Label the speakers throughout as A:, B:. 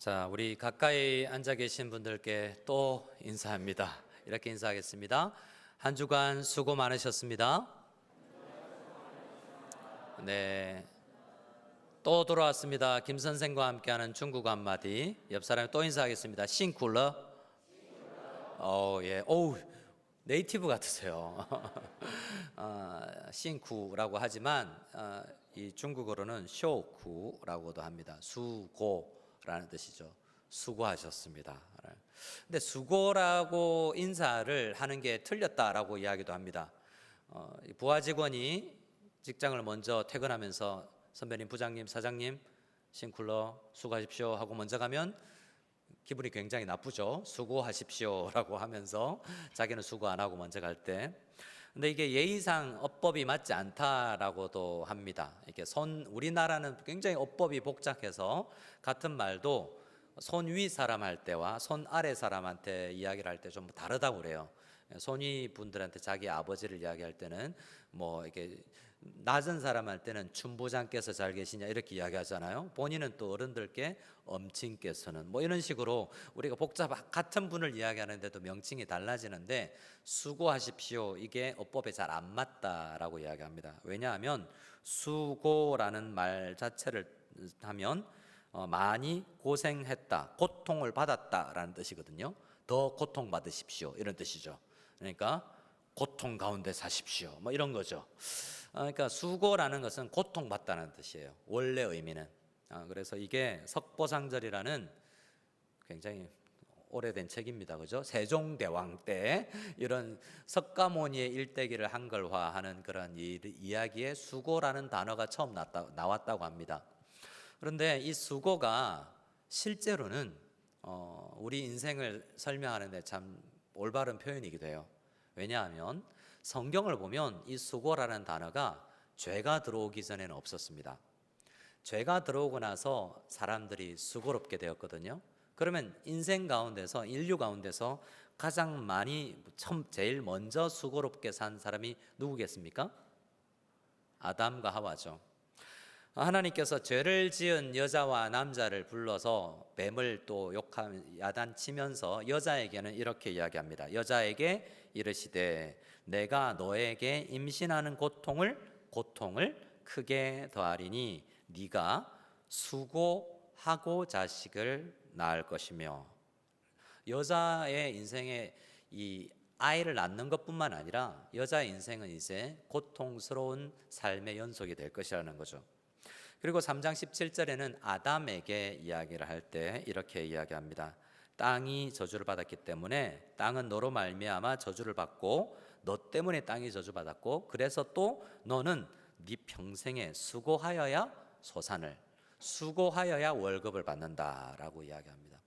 A: 자, 우리 가까이 앉아 계신 분들께 또 인사합니다. 이렇게 인사하겠습니다. 한 주간 수고 많으셨습니다. 네, 또 돌아왔습니다. 김 선생과 함께하는 중국어 한마디. 옆 사람이 또 인사하겠습니다. 싱쿨러. 예, 네이티브 같으세요. 싱쿠라고 하지만 이 중국어로는 쇼쿠라고도 합니다. 수고라는 뜻이죠. 수고하셨습니다. 근데 수고라고 인사를 하는 게 틀렸다라고 이야기도 합니다. 부하 직원이 직장을 먼저 퇴근하면서 선배님, 부장님, 사장님, 싱쿨러 수고하십시오 하고 먼저 가면 기분이 굉장히 나쁘죠. 수고하십시오라고 하면서 자기는 수고 안 하고 먼저 갈 때. 근데 이게 예의상 어법이 맞지 않다라고도 합니다. 이게 우리나라는 굉장히 어법이 복잡해서 같은 말도 손 위 사람 할 때와 손 아래 사람한테 이야기를 할 때 좀 다르다고 그래요. 손 위 분들한테 자기 아버지를 이야기할 때는 뭐 이렇게 낮은 사람 할 때는 춘부장께서 잘 계시냐 이렇게 이야기하잖아요. 본인은 또 어른들께 엄친께서는 뭐 이런 식으로 우리가 같은 분을 이야기하는데도 명칭이 달라지는데 수고하십시오 이게 어법에 잘 안 맞다라고 이야기합니다. 왜냐하면 수고라는 말 자체를 하면 많이 고생했다, 고통을 받았다라는 뜻이거든요. 더 고통받으십시오 이런 뜻이죠. 그러니까 고통 가운데 사십시오 뭐 이런 거죠. 그러니까 수고라는 것은 고통받다는 뜻이에요. 원래 의미는. 그래서 이게 석보상절이라는 굉장히 오래된 책입니다. 그죠? 세종대왕 때 이런 석가모니의 일대기를 한글화하는 그런 이야기에 수고라는 단어가 처음 나왔다고 합니다. 그런데 이 수고가 실제로는 우리 인생을 설명하는데 참 올바른 표현이기도 해요. 왜냐하면 성경을 보면 이 수고라는 단어가 죄가 들어오기 전에는 없었습니다. 죄가 들어오고 나서 사람들이 수고롭게 되었거든요. 그러면 인생 가운데서, 인류 가운데서 가장 많이 제일 먼저 수고롭게 산 사람이 누구겠습니까? 아담과 하와죠. 하나님께서 죄를 지은 여자와 남자를 불러서 뱀을 또 야단치면서 여자에게는 이렇게 이야기합니다. 여자에게 이르시되 내가 너에게 임신하는 고통을 크게 더하리니 네가 수고하고 자식을 낳을 것이며. 여자의 인생에 이 아이를 낳는 것뿐만 아니라 여자의 인생은 이제 고통스러운 삶의 연속이 될 것이라는 거죠. 그리고 3장 17절에는 아담에게 이야기를 할 때 이렇게 이야기합니다. 땅이 저주를 받았기 때문에 땅은 너로 말미암아 저주를 받고 너 때문에 땅이 저주받았고 그래서 또 너는 네 평생에 수고하여야 수고하여야 월급을 받는다라고 이야기합니다.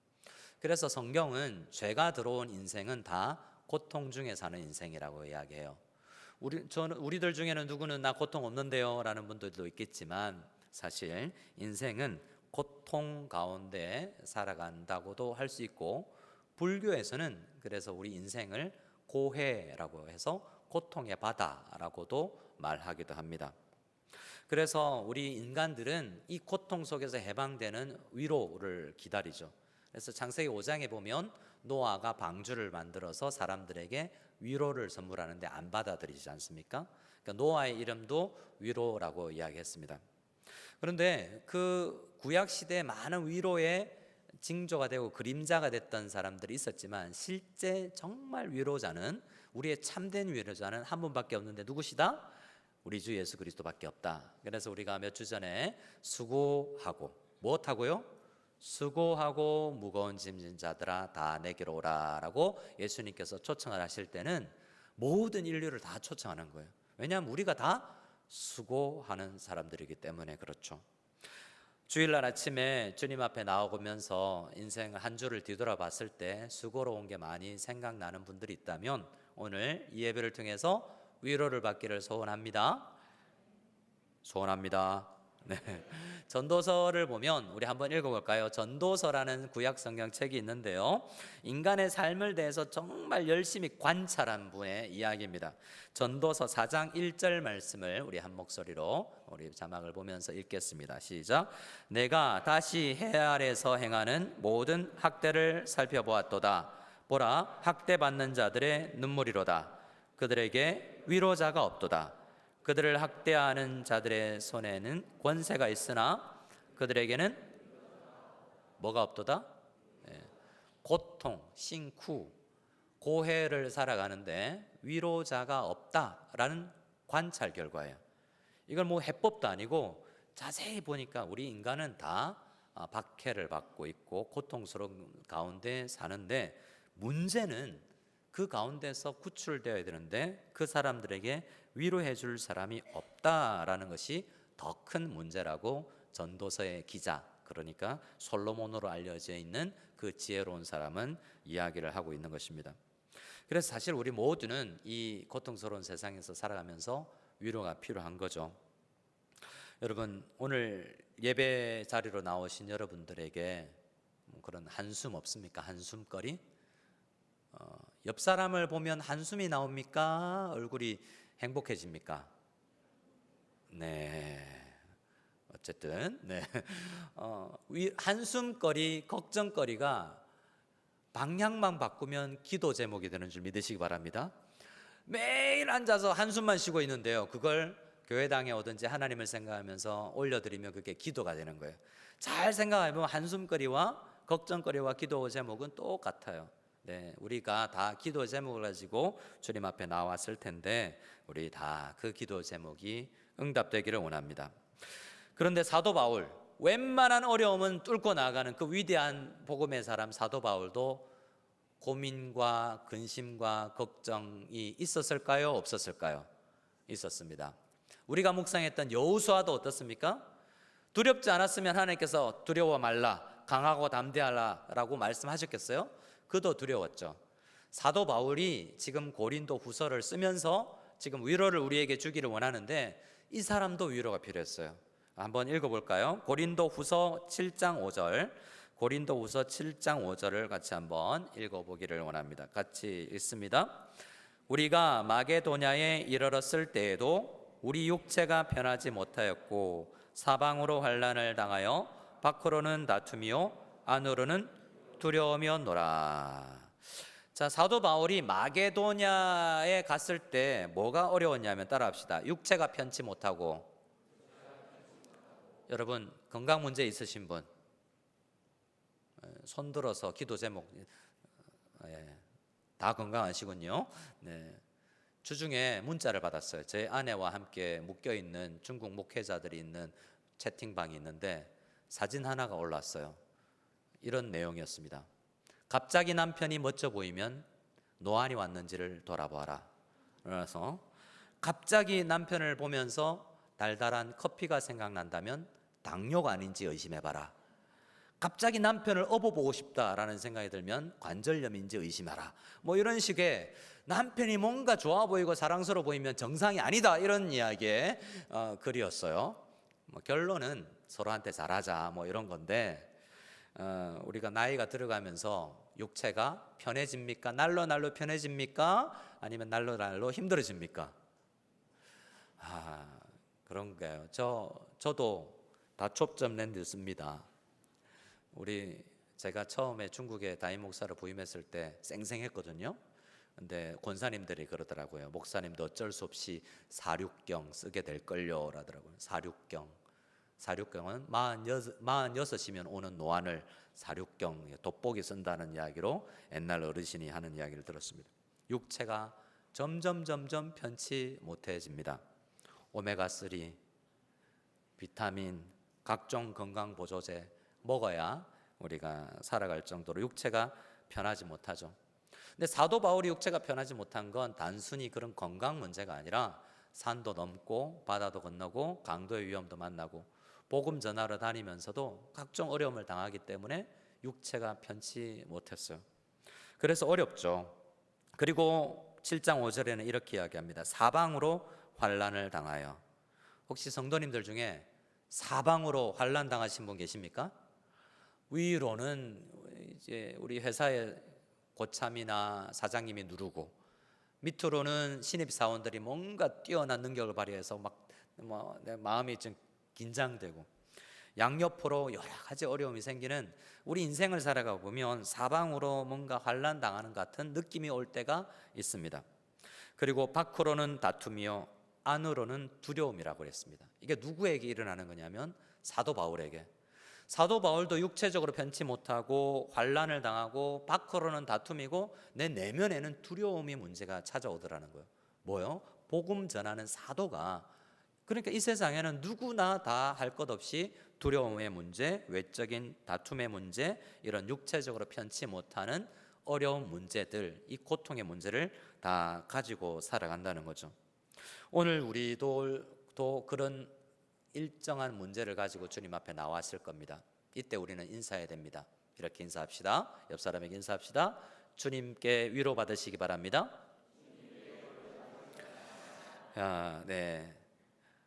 A: 그래서 성경은 죄가 들어온 인생은 다 고통 중에 사는 인생이라고 이야기해요. 우리들 중에는 누구는 나 고통 없는데요 라는 분들도 있겠지만 사실 인생은 고통 가운데 살아간다고도 할 수 있고, 불교에서는 그래서 우리 인생을 고해라고 해서 고통의 바다라고도 말하기도 합니다. 그래서 우리 인간들은 이 고통 속에서 해방되는 위로를 기다리죠. 그래서 창세기 5장에 보면 노아가 방주를 만들어서 사람들에게 위로를 선물하는데 안 받아들이지 않습니까? 그러니까 노아의 이름도 위로라고 이야기했습니다. 그런데 그 구약 시대에 많은 위로의 징조가 되고 그림자가 됐던 사람들이 있었지만 실제 정말 위로자는, 우리의 참된 위로자는 한 분밖에 없는데 누구시다? 우리 주 예수 그리스도밖에 없다. 그래서 우리가 몇 주 전에 수고하고, 무엇하고요? 수고하고 무거운 짐진 자들아 다 내게로 오라 라고 예수님께서 초청을 하실 때는 모든 인류를 다 초청하는 거예요. 왜냐하면 우리가 다 수고하는 사람들이기 때문에 그렇죠. 주일날 아침에 주님 앞에 나오면서 인생 한 주를 뒤돌아봤을 때 수고로운 게 많이 생각나는 분들이 있다면 오늘 이 예배를 통해서 위로를 받기를 소원합니다. 네. 전도서를 보면 우리 한번 읽어볼까요? 전도서라는 구약 성경 책이 있는데요. 인간의 삶을 대해서 정말 열심히 관찰한 분의 이야기입니다. 전도서 4장 1절 말씀을 우리 한 목소리로 우리 자막을 보면서 읽겠습니다. 시작. 내가 다시 해 아래서 행하는 모든 학대를 살펴보았도다. 보라, 학대받는 자들의 눈물이로다. 그들에게 위로자가 없도다. 그들을 학대하는 자들의 손에는 권세가 있으나 그들에게는 뭐가 없도다? 고통,辛苦, 고해를 살아가는데 위로자가 없다라는 관찰 결과예요. 이걸 뭐 해법도 아니고 자세히 보니까 우리 인간은 다 박해를 받고 있고 고통스러운 가운데 사는데, 문제는 그 가운데서 구출되어야 되는데 그 사람들에게 위로해 줄 사람이 없다라는 것이 더 큰 문제라고 전도서의 기자, 그러니까 솔로몬으로 알려져 있는 그 지혜로운 사람은 이야기를 하고 있는 것입니다. 그래서 사실 우리 모두는 이 고통스러운 세상에서 살아가면서 위로가 필요한 거죠. 여러분, 오늘 예배 자리로 나오신 여러분들에게 그런 한숨 없습니까? 한숨거리? 옆 사람을 보면 한숨이 나옵니까? 얼굴이 행복해집니까? 네. 어쨌든 한숨거리, 걱정거리가 방향만 바꾸면 기도 제목이 되는 줄 믿으시기 바랍니다. 매일 앉아서 한숨만 쉬고 있는데요, 그걸 교회당에 오든지 하나님을 생각하면서 올려드리면 그게 기도가 되는 거예요. 잘 생각해보면 한숨거리와 걱정거리와 기도 제목은 똑같아요. 네, 우리가 다 기도 제목을 가지고 주님 앞에 나왔을 텐데 우리 다 그 기도 제목이 응답되기를 원합니다. 그런데 사도 바울, 웬만한 어려움은 뚫고 나가는 그 위대한 복음의 사람 사도 바울도 고민과 근심과 걱정이 있었을까요? 없었을까요? 있었습니다. 우리가 묵상했던 여호수아도 어떻습니까? 두렵지 않았으면 하나님께서 두려워 말라, 강하고 담대하라 라고 말씀하셨겠어요? 그도 두려웠죠. 사도 바울이 지금 고린도 후서를 쓰면서 지금 위로를 우리에게 주기를 원하는데 이 사람도 위로가 필요했어요. 한번 읽어볼까요? 고린도 후서 7장 5절, 고린도 후서 7장 5절을 같이 한번 읽어보기를 원합니다. 같이 읽습니다. 우리가 마게도냐에 이르렀을 때에도 우리 육체가 편하지 못하였고 사방으로 환난을 당하여 밖으로는 다툼이요 안으로는 두려움이었노라. 자, 사도 바울이 마게도냐에 갔을 때 뭐가 어려웠냐면 따라합시다. 육체가 편치 못하고. 여러분, 건강 문제 있으신 분 손 들어서 기도 제목. 다 건강하시군요. 네. 주중에 문자를 받았어요. 제 아내와 함께 묶여있는 중국 목회자들이 있는 채팅방이 있는데 사진 하나가 올랐어요. 이런 내용이었습니다. 갑자기 남편이 멋져 보이면 노안이 왔는지를 돌아보아라. 그래서 갑자기 남편을 보면서 달달한 커피가 생각난다면 당뇨가 아닌지 의심해봐라. 갑자기 남편을 업어보고 싶다라는 생각이 들면 관절염인지 의심하라. 뭐 이런 식의 남편이 뭔가 좋아 보이고 사랑스러워 보이면 정상이 아니다, 이런 이야기의 글이었어요. 뭐 결론은 서로한테 잘하자 뭐 이런 건데, 우리가 나이가 들어가면서 육체가 편해집니까? 날로 날로 편해집니까? 아니면 날로 날로 힘들어집니까? 그런가요? 저도 다 초점 렌즈 씁니다. 제가 처음에 중국에 담임 목사를 부임했을 때 쌩쌩했거든요. 근데 권사님들이 그러더라고요. 목사님도 어쩔 수 없이 사륙경 쓰게 될걸요 라더라고요. 사륙경은 46이면 오는 노안을 사륙경, 돋보기 쓴다는 이야기로 옛날 어르신이 하는 이야기를 들었습니다. 육체가 점점 편치 못해집니다. 오메가3, 비타민, 각종 건강보조제 먹어야 우리가 살아갈 정도로 육체가 편하지 못하죠. 근데 사도 바울이 육체가 편하지 못한 건 단순히 그런 건강 문제가 아니라 산도 넘고 바다도 건너고 강도의 위험도 만나고 복음 전하러 다니면서도 각종 어려움을 당하기 때문에 육체가 편치 못했어요. 그래서 어렵죠. 그리고 7장 5절에는 이렇게 이야기합니다. 사방으로 환난을 당하여. 혹시 성도님들 중에 사방으로 환난 당하신 분 계십니까? 위로는 이제 우리 회사의 고참이나 사장님이 누르고, 밑으로는 신입 사원들이 뭔가 뛰어난 능력을 발휘해서 내 마음이 좀 긴장되고, 양옆으로 여러 가지 어려움이 생기는 우리 인생을 살아가 보면 사방으로 뭔가 환난 당하는 것 같은 느낌이 올 때가 있습니다. 그리고 밖으로는 다툼이요 안으로는 두려움이라고 그랬습니다. 이게 누구에게 일어나는 거냐면 사도 바울에게. 사도 바울도 육체적으로 편치 못하고 환난을 당하고 밖으로는 다툼이고 내 내면에는 두려움이 문제가 찾아오더라는 거예요. 뭐요? 복음 전하는 사도가. 그러니까 이 세상에는 누구나 다 할 것 없이 두려움의 문제, 외적인 다툼의 문제, 이런 육체적으로 편치 못하는 어려운 문제들, 이 고통의 문제를 다 가지고 살아간다는 거죠. 오늘 우리도 또 그런 일정한 문제를 가지고 주님 앞에 나왔을 겁니다. 이때 우리는 인사해야 됩니다. 이렇게 인사합시다. 옆 사람에게 인사합시다. 주님께 위로 받으시기 바랍니다. 네.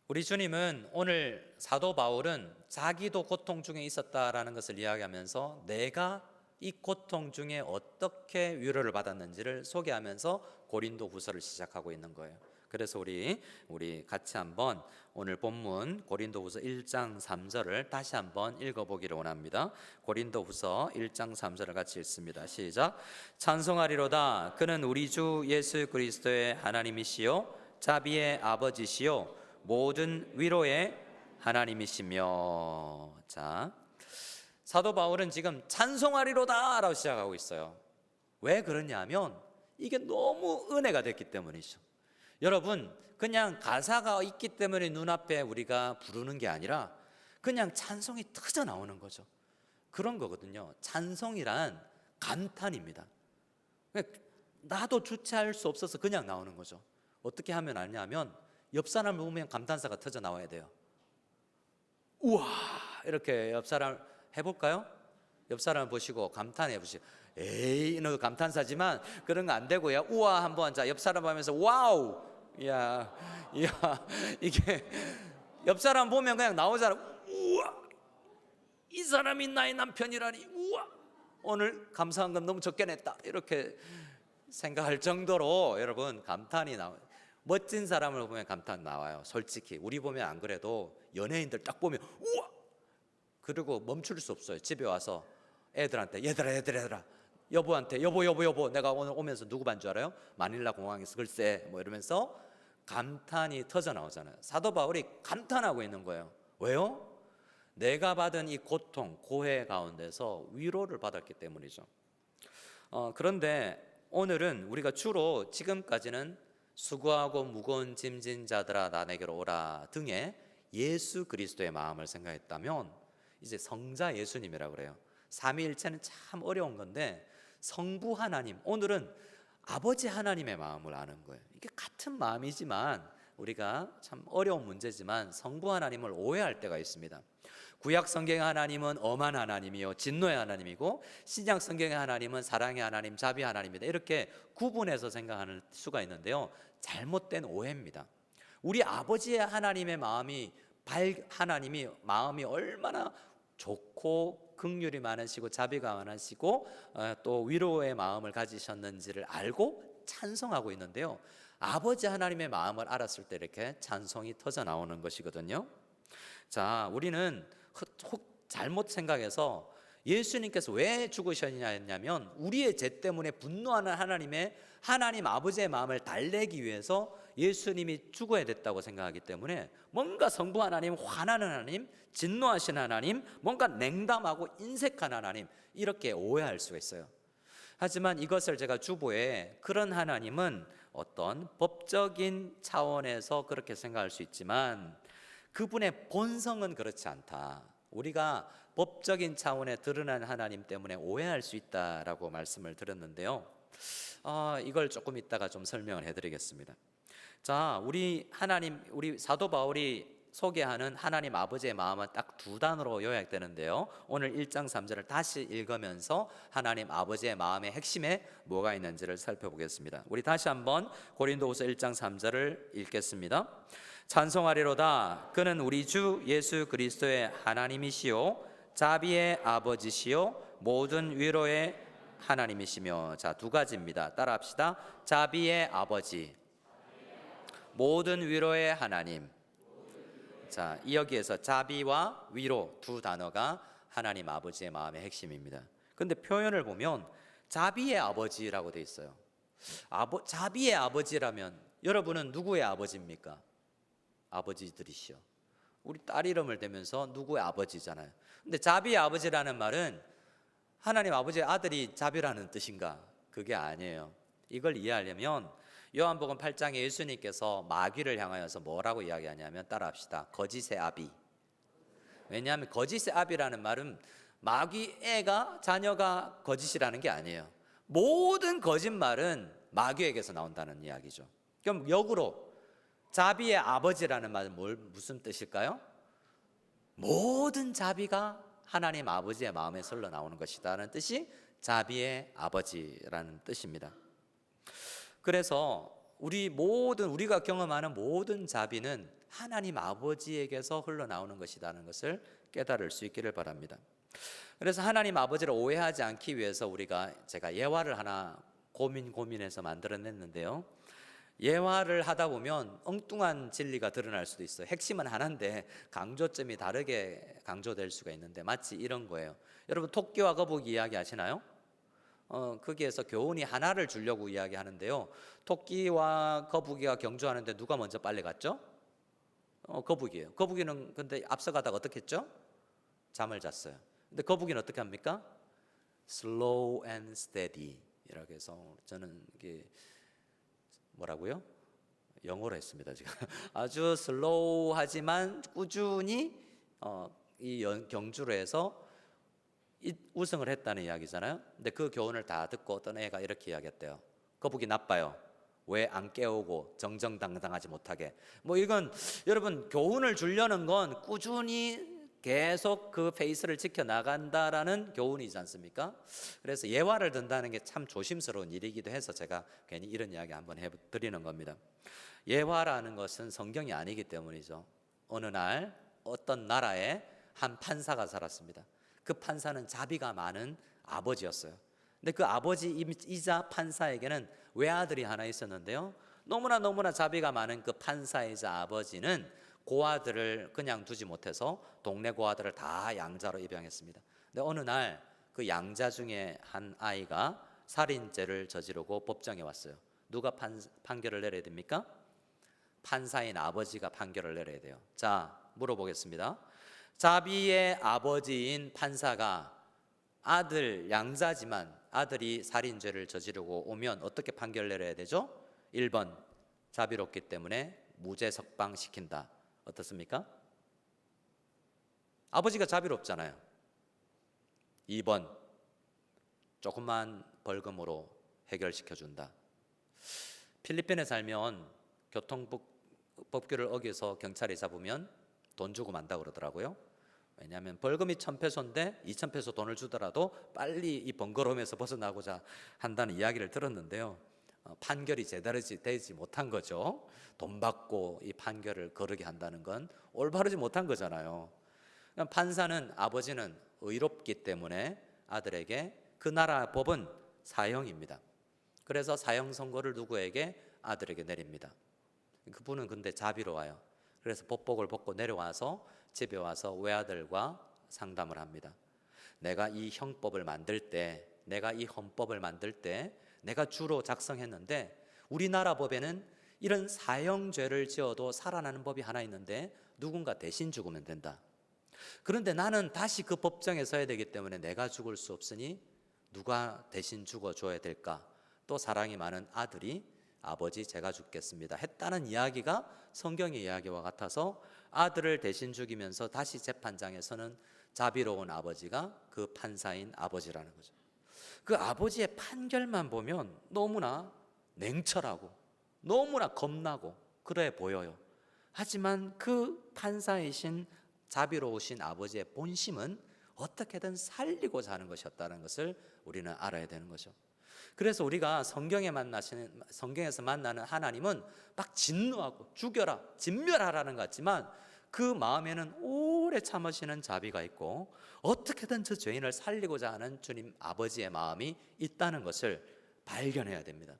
A: 우리 주님은 오늘 사도 바울은 자기도 고통 중에 있었다라는 것을 이야기하면서 내가 이 고통 중에 어떻게 위로를 받았는지를 소개하면서 고린도후서를 시작하고 있는 거예요. 그래서 우리 같이 한번 오늘 본문 고린도후서 1장 3절을 다시 한번 읽어보기를 원합니다. 고린도후서 1장 3절을 같이 읽습니다. 시작. 찬송하리로다. 그는 우리 주 예수 그리스도의 하나님이시요 자비의 아버지시요 모든 위로의 하나님이시며. 자, 사도 바울은 지금 찬송하리로다 라고 시작하고 있어요. 왜 그러냐면 이게 너무 은혜가 됐기 때문이죠. 여러분, 그냥 가사가 있기 때문에 눈앞에 우리가 부르는 게 아니라 그냥 찬송이 터져 나오는 거죠. 그런 거거든요. 찬송이란 감탄입니다. 나도 주체할 수 없어서 그냥 나오는 거죠. 어떻게 하면 아냐면 옆 사람을 보면 감탄사가 터져 나와야 돼요. 우와, 이렇게 옆 사람 해볼까요? 옆 사람 보시고 감탄해 보시고, 에이, 너 감탄사지만 그런 거 안 되고요. 우와 한번. 자, 옆 사람 보면서 와우. 야, 이게 옆 사람 보면 그냥 나오잖아. 우와, 이 사람이 나의 남편이라니. 우와, 오늘 감사한 건 너무 적게 냈다. 이렇게 생각할 정도로 여러분 감탄이 나와요. 멋진 사람을 보면 감탄 나와요. 솔직히 우리 보면 안 그래도 연예인들 딱 보면 우와, 그리고 멈출 수 없어요. 집에 와서 애들한테 얘들아 여보한테 여보 내가 오늘 오면서 누구 반 줄 알아요? 마닐라 공항에서 글쎄 뭐 이러면서 감탄이 터져 나오잖아요. 사도 바울이 감탄하고 있는 거예요. 왜요? 내가 받은 이 고통 고해 가운데서 위로를 받았기 때문이죠. 그런데 오늘은 우리가 주로 지금까지는 수고하고 무거운 짐진 자들아 나 내게로 오라 등의 예수 그리스도의 마음을 생각했다면 이제 성자 예수님이라고 그래요. 삼위일체는 참 어려운 건데 성부 하나님, 오늘은 아버지 하나님의 마음을 아는 거예요. 이게 같은 마음이지만 우리가 참 어려운 문제지만 성부 하나님을 오해할 때가 있습니다. 구약 성경의 하나님은 엄한 하나님이요 진노의 하나님이고 신약 성경의 하나님은 사랑의 하나님, 자비 하나님이다. 이렇게 구분해서 생각하는 수가 있는데요. 잘못된 오해입니다. 우리 아버지의 하나님의 마음이 하나님이 마음이 얼마나 좋고 긍휼이 많으시고 자비가 많으시고 또 위로의 마음을 가지셨는지를 알고 찬송하고 있는데요. 아버지 하나님의 마음을 알았을 때 이렇게 찬송이 터져 나오는 것이거든요. 자, 우리는 잘못 생각해서 예수님께서 왜 죽으셨냐 했냐면 우리의 죄 때문에 분노하는 하나님 아버지의 마음을 달래기 위해서 예수님이 죽어야 됐다고 생각하기 때문에 뭔가 성부 하나님, 화나는 하나님, 진노하신 하나님, 뭔가 냉담하고 인색한 하나님 이렇게 오해할 수가 있어요. 하지만 이것을 제가 주보에 그런 하나님은 어떤 법적인 차원에서 그렇게 생각할 수 있지만 그분의 본성은 그렇지 않다. 우리가 법적인 차원에 드러난 하나님 때문에 오해할 수 있다라고 말씀을 드렸는데요. 이걸 조금 이따가 좀 설명을 해드리겠습니다. 자, 우리 사도 바울이 소개하는 하나님 아버지의 마음은 딱 두 단어로 요약되는데요. 오늘 1장 3절을 다시 읽으면서 하나님 아버지의 마음의 핵심에 뭐가 있는지를 살펴보겠습니다. 우리 다시 한번 고린도후서 1장 3절을 읽겠습니다. 찬송하리로다. 그는 우리 주 예수 그리스도의 하나님이시요 자비의 아버지시요 모든 위로의 하나님이시며. 자, 두 가지입니다. 따라합시다. 자비의 아버지, 모든 위로의 하나님. 자, 여기에서 자비와 위로 두 단어가 하나님 아버지의 마음의 핵심입니다. 근데 표현을 보면 자비의 아버지라고 돼 있어요. 자비의 아버지라면 여러분은 누구의 아버지입니까? 아버지들이시오. 우리 딸 이름을 대면서 누구의 아버지잖아요. 근데 자비의 아버지라는 말은 하나님 아버지의 아들이 자비라는 뜻인가? 그게 아니에요. 이걸 이해하려면 요한복음 8장에 예수님께서 마귀를 향하여서 뭐라고 이야기하냐면, 따라합시다. 거짓의 아비. 왜냐하면 거짓의 아비라는 말은 마귀 애가, 자녀가 거짓이라는 게 아니에요. 모든 거짓말은 마귀에게서 나온다는 이야기죠. 그럼 역으로 자비의 아버지라는 말은 무슨 뜻일까요? 모든 자비가 하나님 아버지의 마음에 흘러 나오는 것이다라는 뜻이 자비의 아버지라는 뜻입니다. 그래서 우리가 경험하는 모든 자비는 하나님 아버지에게서 흘러나오는 것이라는 것을 깨달을 수 있기를 바랍니다. 그래서 하나님 아버지를 오해하지 않기 위해서 제가 예화를 하나 고민해서 만들어냈는데요. 예화를 하다 보면 엉뚱한 진리가 드러날 수도 있어요. 핵심은 하나인데 강조점이 다르게 강조될 수가 있는데, 마치 이런 거예요. 여러분, 토끼와 거북이 이야기 하시나요? 거기에서 교훈이 하나를 주려고 이야기하는데요. 토끼와 거북이가 경주하는데 누가 먼저 빨리 갔죠? 거북이에요. 거북이는 근데 앞서가다가 어떻게 했죠? 잠을 잤어요. 근데 거북이는 어떻게 합니까? Slow and steady 이라고 해서, 저는 이게 뭐라고요? 영어로 했습니다. 지금 아주 슬로우하지만 꾸준히 이 경주를 해서 우승을 했다는 이야기잖아요. 근데 그 교훈을 다 듣고 어떤 애가 이렇게 이야기했대요. 거북이 나빠요. 왜 안 깨우고 정정당당하지 못하게. 이건 여러분, 교훈을 주려는 건 꾸준히 계속 그 페이스를 지켜나간다라는 교훈이지 않습니까? 그래서 예화를 든다는 게 참 조심스러운 일이기도 해서 제가 괜히 이런 이야기 한번 해드리는 겁니다. 예화라는 것은 성경이 아니기 때문이죠. 어느 날 어떤 나라에 한 판사가 살았습니다. 그 판사는 자비가 많은 아버지였어요. 근데 그 아버지이자 판사에게는 외아들이 하나 있었는데요. 너무나 자비가 많은 그 판사이자 아버지는 고아들을 그냥 두지 못해서 동네 고아들을 다 양자로 입양했습니다. 근데 어느 날 그 양자 중에 한 아이가 살인죄를 저지르고 법정에 왔어요. 누가 판결을 내려야 됩니까? 판사인 아버지가 판결을 내려야 돼요. 자, 물어보겠습니다. 자비의 아버지인 판사가 양자지만 아들이 살인죄를 저지르고 오면 어떻게 판결을 내려야 되죠? 1번, 자비롭기 때문에 무죄 석방시킨다. 어떻습니까? 아버지가 자비롭잖아요. 2번, 조금만 벌금으로 해결시켜준다. 필리핀에 살면 교통법규를 어겨서 경찰이 잡으면 돈 주고 만다 그러더라고요. 왜냐하면 벌금이 1,000페소인데 2,000페소 돈을 주더라도 빨리 이 번거로움에서 벗어나고자 한다는 이야기를 들었는데요. 판결이 제대로 되지 못한 거죠. 돈 받고 이 판결을 거르게 한다는 건 올바르지 못한 거잖아요. 판사는, 아버지는 의롭기 때문에 아들에게, 그 나라 법은 사형입니다. 그래서 사형 선고를 누구에게? 아들에게 내립니다. 그분은 근데 자비로워요. 그래서 법복을 벗고 내려와서 집에 와서 외아들과 상담을 합니다. 내가 이 형법을 만들 때, 내가 이 헌법을 만들 때 내가 주로 작성했는데, 우리나라 법에는 이런 사형죄를 지어도 살아나는 법이 하나 있는데 누군가 대신 죽으면 된다. 그런데 나는 다시 그 법정에 서야 되기 때문에 내가 죽을 수 없으니 누가 대신 죽어줘야 될까? 또 사랑이 많은 아들이 아버지 제가 죽겠습니다 했다는 이야기가 성경의 이야기와 같아서 아들을 대신 죽이면서 다시 재판장에서는 자비로운 아버지가 그 판사인 아버지라는 거죠. 그 아버지의 판결만 보면 너무나 냉철하고 너무나 겁나고 그래 보여요. 하지만 그 판사이신 자비로우신 아버지의 본심은 어떻게든 살리고자 하는 것이었다는 것을 우리는 알아야 되는 거죠. 그래서 우리가 성경에서 만나는 하나님은 막 진노하고 죽여라, 진멸하라는 것 같지만 그 마음에는 오래 참으시는 자비가 있고 어떻게든 저 죄인을 살리고자 하는 주님 아버지의 마음이 있다는 것을 발견해야 됩니다.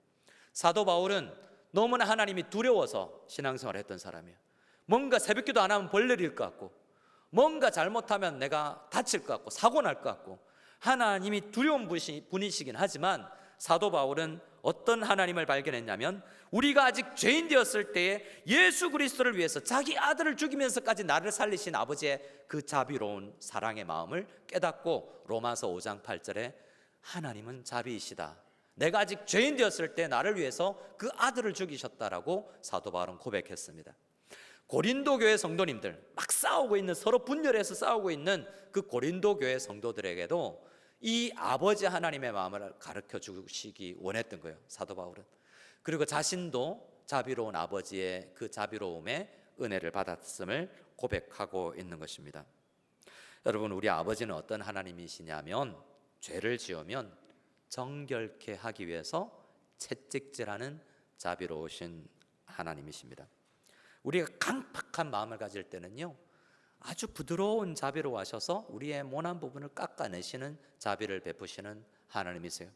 A: 사도 바울은 너무나 하나님이 두려워서 신앙생활을 했던 사람이에요. 뭔가 새벽기도 안 하면 벌 내릴 것 같고, 뭔가 잘못하면 내가 다칠 것 같고, 사고 날 것 같고, 하나님이 두려운 분이시긴 하지만 사도 바울은 어떤 하나님을 발견했냐면 우리가 아직 죄인 되었을 때에 예수 그리스도를 위해서 자기 아들을 죽이면서까지 나를 살리신 아버지의 그 자비로운 사랑의 마음을 깨닫고 로마서 5장 8절에 하나님은 자비이시다, 내가 아직 죄인 되었을 때 나를 위해서 그 아들을 죽이셨다라고 사도 바울은 고백했습니다. 고린도 교회 성도님들, 막 싸우고 있는, 서로 분열해서 싸우고 있는 그 고린도 교회 성도들에게도 이 아버지 하나님의 마음을 가르쳐 주시기 원했던 거예요, 사도 바울은. 그리고 자신도 자비로운 아버지의 그 자비로움의 은혜를 받았음을 고백하고 있는 것입니다. 여러분, 우리 아버지는 어떤 하나님이시냐면 죄를 지으면 정결케 하기 위해서 채찍질하는 자비로우신 하나님이십니다. 우리가 강팍한 마음을 가질 때는요, 아주 부드러운 자비로 하셔서 우리의 모난 부분을 깎아내시는 자비를 베푸시는 하나님이세요.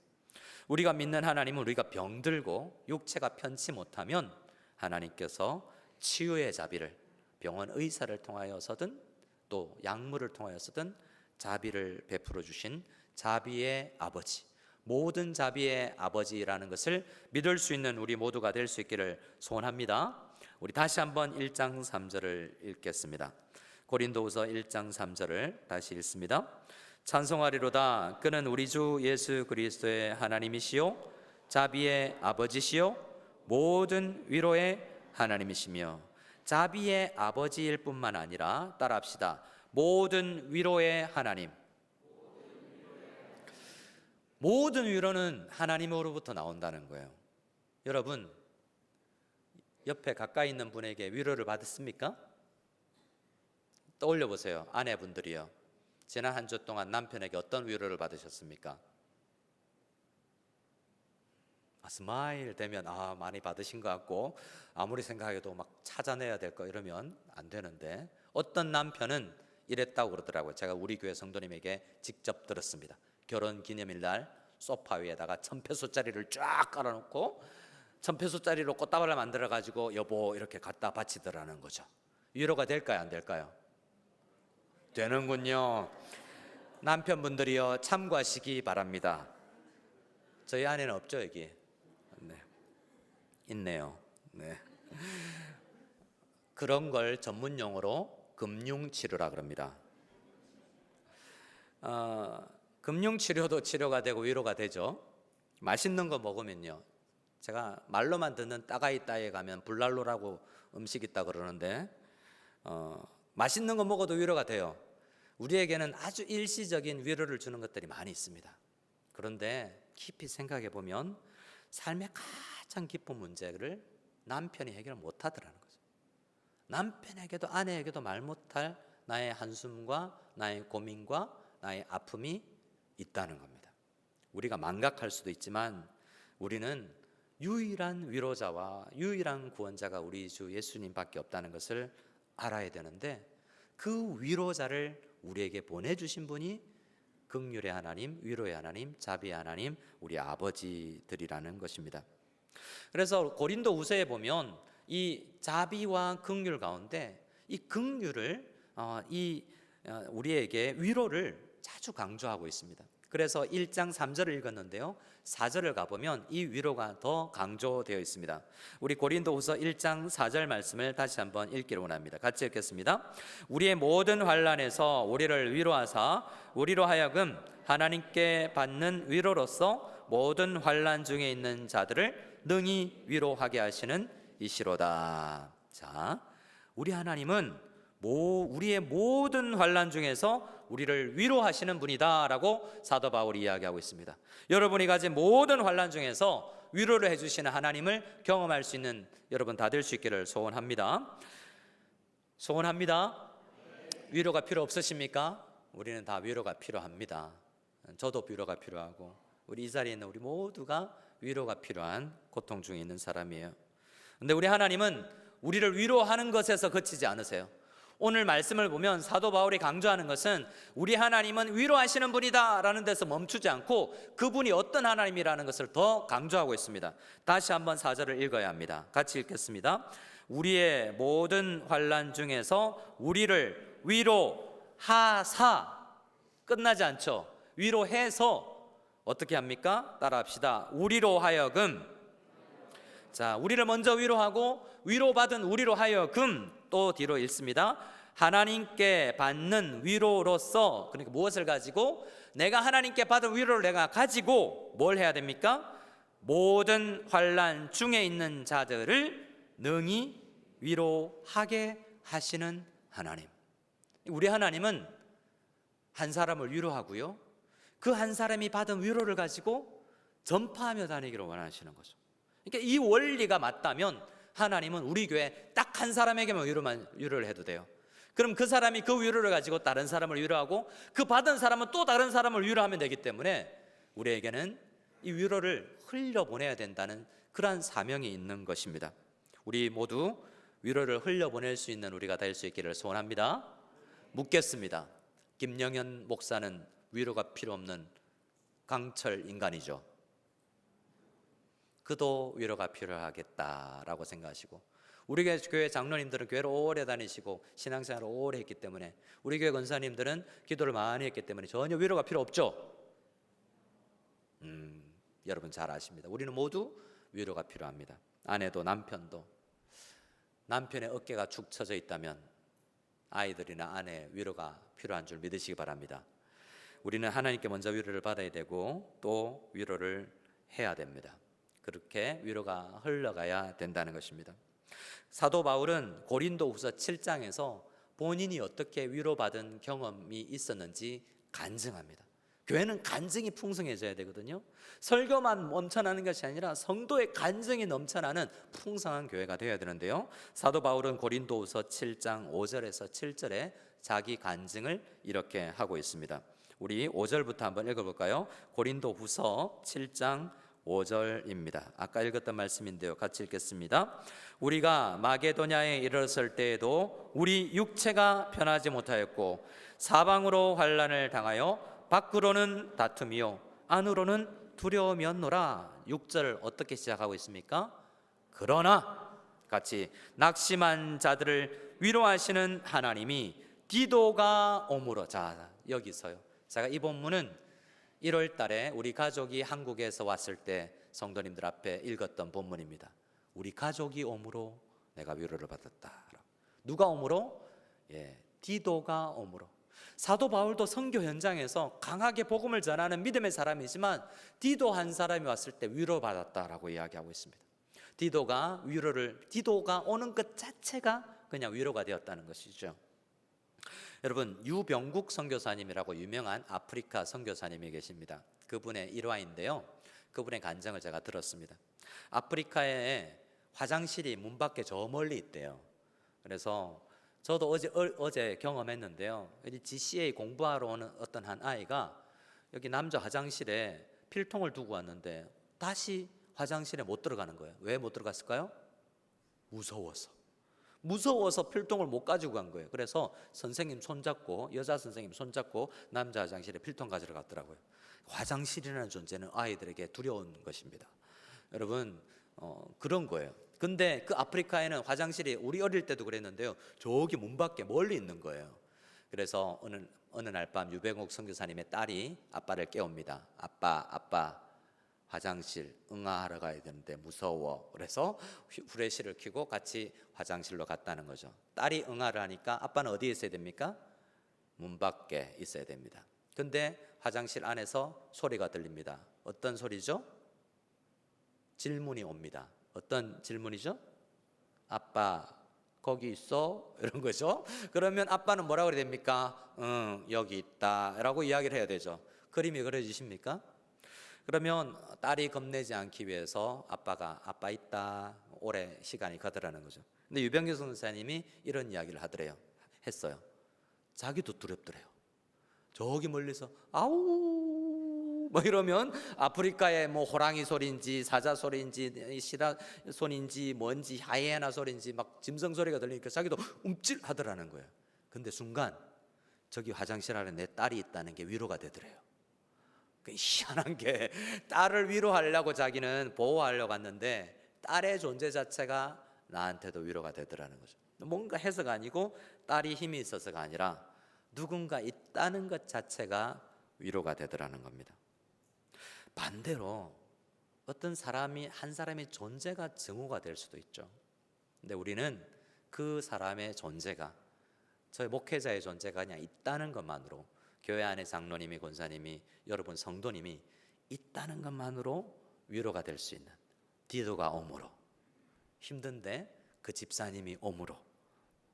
A: 우리가 믿는 하나님은 우리가 병들고 육체가 편치 못하면 하나님께서 치유의 자비를 병원 의사를 통하여서든 또 약물을 통하여서든 자비를 베풀어 주신 자비의 아버지, 모든 자비의 아버지라는 것을 믿을 수 있는 우리 모두가 될 수 있기를 소원합니다. 우리 다시 한번 1장 3절을 읽겠습니다. 고린도후서 1장 3절을 다시 읽습니다. 찬송하리로다. 그는 우리 주 예수 그리스도의 하나님이시요 자비의 아버지시요 모든 위로의 하나님이시며, 자비의 아버지일 뿐만 아니라 따라합시다. 모든 위로의 하나님. 모든 위로는 하나님으로부터 나온다는 거예요. 여러분, 옆에 가까이 있는 분에게 위로를 받았습니까? 떠올려 보세요. 아내분들이요, 지난 한 주 동안 남편에게 어떤 위로를 받으셨습니까? 스마일 되면 많이 받으신 것 같고, 아무리 생각해도 막 찾아내야 될 거 이러면 안 되는데, 어떤 남편은 이랬다고 그러더라고요. 제가 우리 교회 성도님에게 직접 들었습니다. 결혼 기념일 날 소파 위에다가 1,000페소짜리를 쫙 깔아놓고 1,000페소짜리로 꽃다발을 만들어 가지고 여보 이렇게 갖다 바치더라는 거죠. 위로가 될까요, 안 될까요? 되는군요. 남편분들이요, 참고하시기 바랍니다. 저희 아내는 없죠, 여기? 네, 있네요. 네. 그런 걸 전문 용어로 금융치료라 그럽니다. 금융치료도 치료가 되고 위로가 되죠. 맛있는 거 먹으면요, 제가 말로만 듣는 따가이따에 가면 불난로라고 음식 있다 그러는데 맛있는 거 먹어도 위로가 돼요. 우리에게는 아주 일시적인 위로를 주는 것들이 많이 있습니다. 그런데 깊이 생각해 보면 삶의 가장 깊은 문제를 남편이 해결 못하더라는 거죠. 남편에게도 아내에게도 말 못할 나의 한숨과 나의 고민과 나의 아픔이 있다는 겁니다. 우리가 망각할 수도 있지만 우리는 유일한 위로자와 유일한 구원자가 우리 주 예수님밖에 없다는 것을 알아야 되는데, 그 위로자를 우리에게 보내주신 분이 긍휼의 하나님, 위로의 하나님, 자비의 하나님, 우리 아버지들이라는 것입니다. 그래서 고린도후서에 보면 이 자비와 긍휼 가운데 이 긍휼을 우리에게 위로를 자주 강조하고 있습니다. 그래서 1장 3절을 읽었는데요, 4절을 가보면 이 위로가 더 강조되어 있습니다. 우리 고린도후서 1장 4절 말씀을 다시 한번 읽기를 원합니다. 같이 읽겠습니다. 우리의 모든 환난에서 우리를 위로하사 우리로 하여금 하나님께 받는 위로로서 모든 환난 중에 있는 자들을 능히 위로하게 하시는 이시로다. 자, 우리 하나님은 우리의 모든 환난 중에서 우리를 위로하시는 분이다라고 사도 바울이 이야기하고 있습니다. 여러분이 가진 모든 환난 중에서 위로를 해주시는 하나님을 경험할 수 있는 여러분 다 될 수 있기를 소원합니다. 소원합니다. 위로가 필요 없으십니까? 우리는 다 위로가 필요합니다. 저도 위로가 필요하고 우리 이 자리에 있는 우리 모두가 위로가 필요한 고통 중에 있는 사람이에요. 근데 우리 하나님은 우리를 위로하는 것에서 그치지 않으세요. 오늘 말씀을 보면 사도 바울이 강조하는 것은 우리 하나님은 위로하시는 분이다 라는 데서 멈추지 않고 그분이 어떤 하나님이라는 것을 더 강조하고 있습니다. 다시 한번 4절을 읽어야 합니다. 같이 읽겠습니다. 우리의 모든 환난 중에서 우리를 위로하사, 끝나지 않죠. 위로해서 어떻게 합니까? 따라합시다. 우리로 하여금, 자, 우리를 먼저 위로하고 위로받은 우리로 하여금, 또 뒤로 읽습니다. 하나님께 받는 위로로서, 그러니까 무엇을 가지고? 내가 하나님께 받은 위로를 내가 가지고 뭘 해야 됩니까? 모든 환난 중에 있는 자들을 능히 위로하게 하시는 하나님. 우리 하나님은 한 사람을 위로하고요, 그 한 사람이 받은 위로를 가지고 전파하며 다니기를 원하시는 거죠. 그러니까 이 원리가 맞다면 하나님은 우리 교회 딱 한 사람에게만 위로를 해도 돼요. 그럼 그 사람이 그 위로를 가지고 다른 사람을 위로하고 그 받은 사람은 또 다른 사람을 위로하면 되기 때문에 우리에게는 이 위로를 흘려보내야 된다는 그러한 사명이 있는 것입니다. 우리 모두 위로를 흘려보낼 수 있는 우리가 될 수 있기를 소원합니다. 묻겠습니다. 김영현 목사는 위로가 필요 없는 강철 인간이죠. 그도 위로가 필요하겠다라고 생각하시고, 우리 교회 장로님들은 교회를 오래 다니시고 신앙생활을 오래 했기 때문에, 우리 교회 권사님들은 기도를 많이 했기 때문에 전혀 위로가 필요 없죠. 여러분 잘 아십니다. 우리는 모두 위로가 필요합니다. 아내도 남편도. 남편의 어깨가 축 처져 있다면 아이들이나 아내 위로가 필요한 줄 믿으시기 바랍니다. 우리는 하나님께 먼저 위로를 받아야 되고 또 위로를 해야 됩니다. 그렇게 위로가 흘러가야 된다는 것입니다. 사도 바울은 고린도후서 7장에서 본인이 어떻게 위로받은 경험이 있었는지 간증합니다. 교회는 간증이 풍성해져야 되거든요. 설교만 넘쳐나는 것이 아니라 성도의 간증이 넘쳐나는 풍성한 교회가 되어야 되는데요, 사도 바울은 고린도후서 7장 5절에서 7절에 자기 간증을 이렇게 하고 있습니다. 우리 5절부터 한번 읽어볼까요? 고린도후서 7장 5절입니다. 아까 읽었던 말씀인데요, 같이 읽겠습니다. 우리가 마게도냐에 이르렀을 때에도 우리 육체가 편하지 못하였고 사방으로 환난을 당하여 밖으로는 다툼이요 안으로는 두려움이었노라. 6절 어떻게 시작하고 있습니까? 그러나 같이 낙심한 자들을 위로하시는 하나님이 디도가 오므로. 자, 여기서요, 제가 이 본문은 1월 달에 우리 가족이 한국에서 왔을 때 성도님들 앞에 읽었던 본문입니다. 우리 가족이 오므로 내가 위로를 받았다. 누가 오므로? 디도가 오므로. 사도 바울도 선교 현장에서 강하게 복음을 전하는 믿음의 사람이지만 디도 한 사람이 왔을 때 위로받았다라고 이야기하고 있습니다. 디도가 오는 것 자체가 그냥 위로가 되었다는 것이죠. 여러분, 유병국 선교사님이라고 유명한 아프리카 선교사님이 계십니다. 그분의 일화인데요, 그분의 간증을 제가 들었습니다. 아프리카에 화장실이 문 밖에 저 멀리 있대요. 그래서 저도 어제 경험했는데요, GCA 공부하러 오는 어떤 한 아이가 여기 남자 화장실에 필통을 두고 왔는데 다시 화장실에 못 들어가는 거예요. 왜 못 들어갔을까요? 무서워서 필통을 못 가지고 간 거예요. 그래서 선생님 손잡고, 여자 선생님 손잡고 남자 화장실에 필통 가지러 갔더라고요. 화장실이라는 존재는 아이들에게 두려운 것입니다. 여러분, 그런 거예요. 근데 그 아프리카에는 화장실이 우리 어릴 때도 그랬는데요, 저기 문 밖에 멀리 있는 거예요. 그래서 어느 날 밤 유병욱 선교사님의 딸이 아빠를 깨웁니다. 아빠 화장실 응아하러 가야 되는데 무서워. 그래서 후레쉬를 켜고 같이 화장실로 갔다는 거죠. 딸이 응아를 하니까 아빠는 어디에 있어야 됩니까? 문 밖에 있어야 됩니다. 근데 화장실 안에서 소리가 들립니다. 어떤 소리죠? 질문이 옵니다. 어떤 질문이죠? 아빠 거기 있어? 이런 거죠. 그러면 아빠는 뭐라고 그래야 됩니까? 응, 여기 있다 라고 이야기를 해야 되죠. 그림이 그려지십니까? 그러면 딸이 겁내지 않기 위해서 아빠가 아빠 있다 오래 시간이 가더라는 거죠. 근데 유병규 선생님이 이런 이야기를 했어요. 자기도 두렵더래요. 저기 멀리서 아우 뭐 이러면 아프리카의 뭐 호랑이 소리인지 사자 소리인지 시라 소리인지 뭔지 하이에나 소리인지 막 짐승 소리가 들리니까 자기도 움찔하더라는 거예요. 근데 순간 저기 화장실 안에 내 딸이 있다는 게 위로가 되더래요. 그 희한한 게 딸을 위로하려고 자기는 보호하려고 왔는데 딸의 존재 자체가 나한테도 위로가 되더라는 거죠. 뭔가 해서가 아니고 딸이 힘이 있어서가 아니라 누군가 있다는 것 자체가 위로가 되더라는 겁니다. 반대로 어떤 사람이 한 사람의 존재가 증오가 될 수도 있죠. 근데 우리는 그 사람의 존재가 저희 목회자의 존재가 그냥 있다는 것만으로 교회 안에 장로님이 권사님이 여러분 성도님이 있다는 것만으로 위로가 될 수 있는 디도가 옴으로 힘든데 그 집사님이 옴으로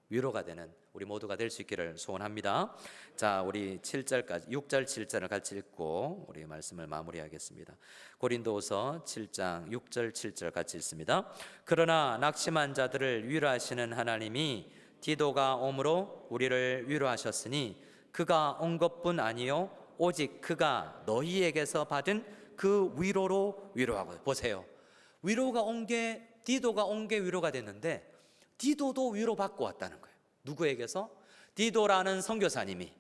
A: 위로가 되는 우리 모두가 될 수 있기를 소원합니다. 자, 우리 7절까지 6절 7절을 같이 읽고 우리 말씀을 마무리하겠습니다. 고린도후서 7장 6절 7절 같이 읽습니다. 그러나 낙심한 자들을 위로하시는 하나님이 디도가 옴으로 우리를 위로하셨으니 그가 온 것뿐 아니요 오직 그가 너희에게서 받은 그 위로로 위로하고. 보세요, 위로가 온 게 디도가 온 게 위로가 됐는데 디도도 위로받고 왔다는 거예요. 누구에게서? 디도라는 선교사님이,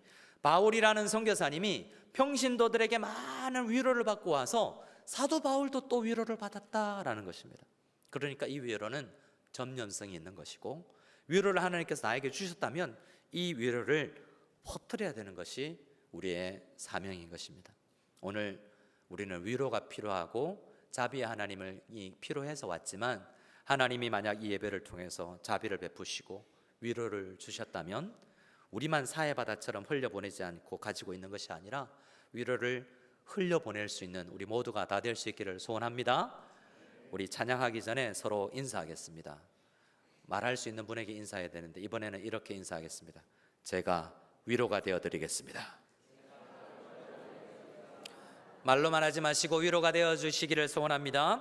A: 바울이라는 선교사님이 평신도들에게 많은 위로를 받고 와서 사도 바울도 또 위로를 받았다라는 것입니다. 그러니까 이 위로는 전면성이 있는 것이고 위로를 하나님께서 나에게 주셨다면 이 위로를 퍼뜨려야 되는 것이 우리의 사명인 것입니다. 오늘 우리는 위로가 필요하고 자비의 하나님을 필요해서 왔지만 하나님이 만약 이 예배를 통해서 자비를 베푸시고 위로를 주셨다면 우리만 사해바다처럼 흘려보내지 않고 가지고 있는 것이 아니라 위로를 흘려보낼 수 있는 우리 모두가 다 될 수 있기를 소원합니다. 우리 찬양하기 전에 서로 인사하겠습니다. 말할 수 있는 분에게 인사해야 되는데 이번에는 이렇게 인사하겠습니다. 제가 위로가 되어드리겠습니다. 말로만 하지 마시고 위로가 되어주시기를 소원합니다.